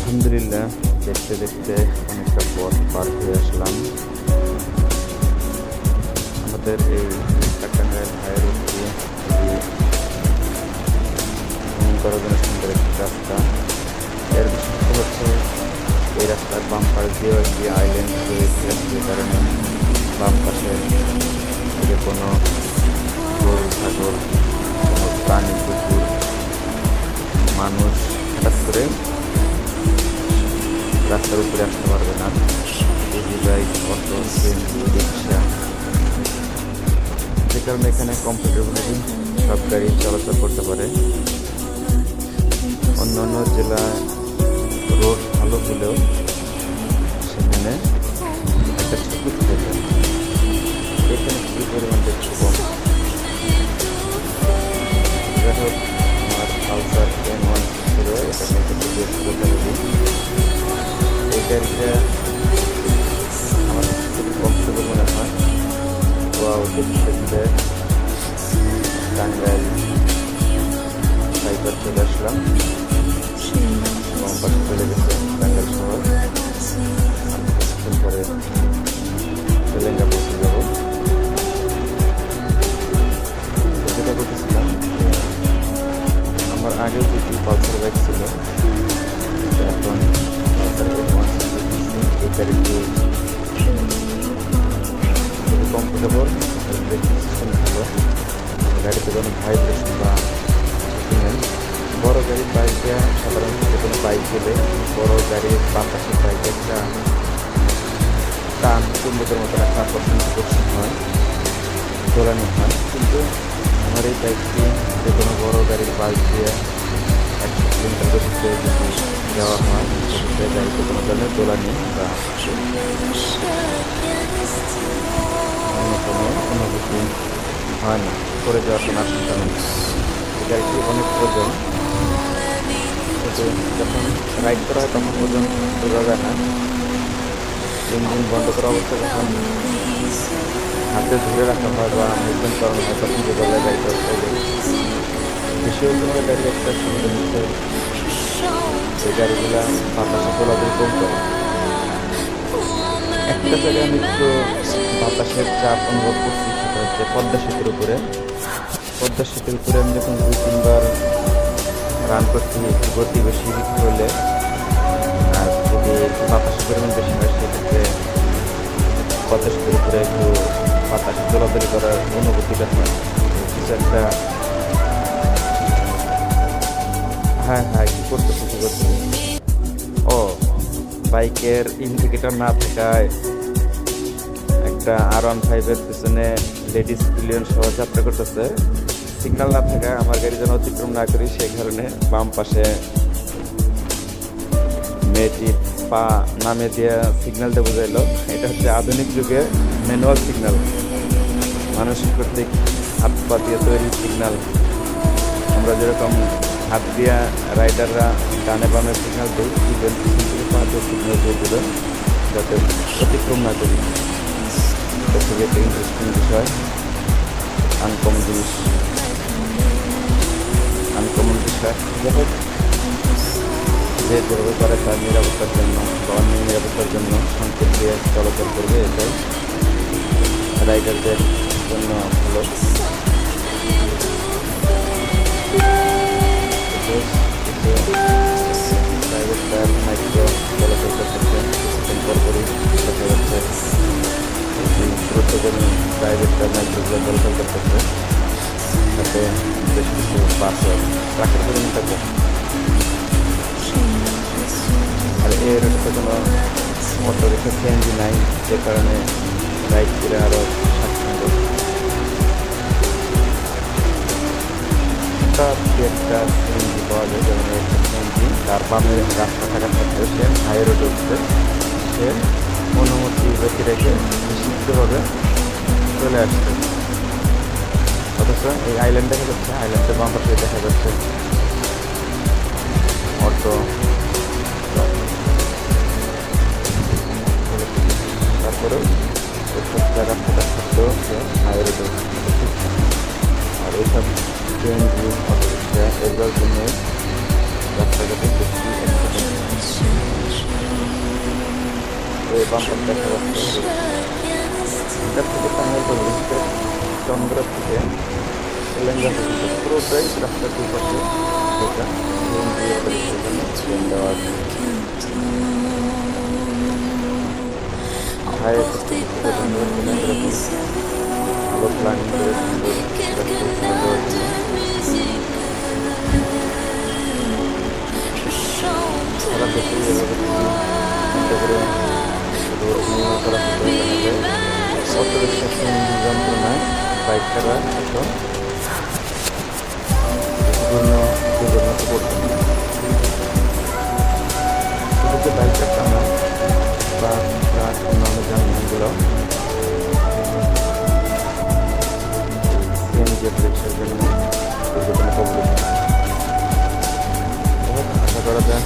আলহামদুলিল্লাহ, দেখতে দেখতে অনেকটা পথ পার হয়ে আসলাম। আমাদের এই টাঙ্গাইল হাই রোড দিয়ে ভ্রমণ করার জন্য সুন্দর একটি রাস্তা। এর বিশেষত্ব হচ্ছে এই রাস্তার বাম পাশ দিয়েও একটি আইল্যান্ড রয়েছে, যে কারণে বাম পাশে যে কোনো গরু ছাগল, কোনো প্রাণী, কুকুর, মানুষ হঠাৎ করে রাস্তার উপরে আসতে পারবে না। বাইক, অটো, ট্রেন, রিক্সা, যে কারণে এখানে কমফোর্টেবলি সব গাড়ি চলাচল করতে পারে। অন্যান্য জেলায় রোড ভালো হলেও সেখানে একটা ঝুঁকি থেকে যায়। এখানে কি পরিমাণ একটু কম। যাই হোক, আমার পালসার M1 ছিল, এটা নিয়ে কথা বলি। এই গাড়িটা আমার খুবই কমফোর্টেবল মনে হয়। দেখতে দেখতে টাঙ্গাইল সাইকেল চলে আসলাম। বাম পাশে চলে গেছে টাঙ্গাইল শহর। আমি কিছুক্ষণ পরে তেলেঙ্গা পৌঁছে যাব। যেটা বলতেছিলাম, আমার আগেও দুটি পালসার বাইক ছিল, এখন পালসার M1 এই গাড়িটি খুবই কমফোর্টেবল, ব্রেকিং সিস্টেম ভালো, গাড়িতে কোনো ভাইব্রেশন বা ঝুঁকি নেই। বড় গাড়ির বাইকে সাধারণত যে কোনো বাইক গেলে বড় গাড়ির বাম পাশের বাইকে একটা টান চুম্বকের মতো একটা আকর্ষণ হয়, দোলানো হয়। কিন্তু আমার এই বাইকটি যে কোনো বড় গাড়ির বাইক দিয়ে 100 কিলোমিটার গতিতে যদি যাওয়া হয়, সেক্ষেত্রে গাড়িতে কোনো ধরনের দোলানি বা অন্য কোনো অনুভূতি হয় না, পড়ে যাওয়ার কোনো আশঙ্কা নেই। এই গাড়িটি অনেক ওজন, কিন্তু যখন রাইড করা হয় তখন ওজন বোঝা যায় না। ইঞ্জিন বন্ধ করা অবস্থায় যখন হাতে ধরে রাখা হয় বা মুভমেন্ট করানো হয়, তখন বোঝা যায় গাড়িটা ওজন। বেশি ওজনের গাড়ি একটা সুবিধা হচ্ছে এই গাড়িগুলা বাতাসে চলাচল কম করে। একটা জায়গায় আমি একটু বাতাসের চাপ অনুভব করছি, সেটা হচ্ছে পদ্মা সেতুর উপরে। পদ্মা সেতুর উপরে আমি যখন 2-3 বার রান করছি, একটু গতি বেশি হলে আর যদি বাতাসের পরিমাণ বেশি হয়, সেক্ষেত্রে পদ্মা সেতুর উপরে একটু বাতাসে চলাচল করার অনুভূতিটা হয়। কিছু একটা হ্যাঁ কি করতেছি ও বাইকের ইন্ডিকেটর না থাকায় একটা R15-এর পিছনে লেডিস পিলিয়ন সহ যাত্রা করতেছে। সিগন্যাল না থাকায় আমার গাড়ি যেন অতিক্রম না করি, সেই কারণে বাম পাশে মেয়েটি পা নামে দিয়ে সিগন্যালটা বোঝাইলো। এটা হচ্ছে আধুনিক যুগে ম্যানুয়াল সিগন্যাল, মানুষ কর্তৃক হাত পা দিয়ে তৈরি সিগন্যাল। আমরা যেরকম হাত দিয়া রাইডাররা ডানে বামে সিগন্যাল দিই, ইভেন পা দিয়ে সিগন্যাল দিয়ে দিল যাতে অতিক্রম না করি। এটা খুবই একটা ইন্টারেস্টিং বিষয়, আনকমন বিষয়। যাই যে যেভাবে করে তার নিরাপত্তার জন্য বা অন্য নিরাপত্তার জন্য সংকেত দিয়ে চলাচল করবে, এটাই রাইডারদের জন্য ভালো। প্রাইভেট কার মাইক্রো চলাচল করতেছে, কিছুক্ষণ পরপরই দেখা যাচ্ছে গুরুত্বপূর্ণ প্রাইভেট কার মাইক্রোগুলো চলাচল করতেছে, সাথে বেশ কিছু বাসও ট্রাকের পরিমাণ থাকে। আর এর হচ্ছে কোনো অটো রিক্সা সিএনজি নাই, যে কারণে রাইড করে আরও স্বাচ্ছন্দ্য। একটা সিএনজি পাওয়া যায়, যেমন একটা সিএনজি তার বামে রাস্তা থাকা সত্ত্বেও সে হাই রোডে উঠছে, সে অনুমতি ব্যক্তি রেখে নিষিদ্ধভাবে চলে আসছে। অথচ এই আইল্যান্ড দেখা যাচ্ছে, আইল্যান্ডের বাম পাশে দেখা যাচ্ছে অটো। তারপরেও ওইসব জায়গার থাকা সত্ত্বেও সে হাই রোডে উঠছে। আর এইসব সিএনজি, অটো রিক্সা এগুলোর জন্য রাস্তাঘাটে বেশি বাম্পার দেখা যাচ্ছে। এটার থেকে টাঙ্গাইল পরিবেশে চন্দ্র থেকে তেলেঙ্গা পর্যন্ত পুরোটাই রাস্তার দুই পাশে যেটা ট্রেন দিয়ে পরিষেবার জন্য ট্রেন দেওয়া আছে। ভাইয়ের কাছে ধন্যবাদ দিলাম এরকম ভালো প্ল্যানিং করে সুন্দর পরিষেবা দেওয়ার জন্য। সারা দেশে এভাবে চিন্তা করে রোড নির্মাণ করা হতো, অটো রিক্সা যন্ত্রণায় বাইকাররা এখন দুর্ঘটনাতে পড়ছে না। শুধু যে বাইকার তা না, বাস ট্রাক অন্যান্য যানবাহনগুলো সিএনজি রিক্সার জন্য দুর্ঘটনা কবলিত। আশা করা যায়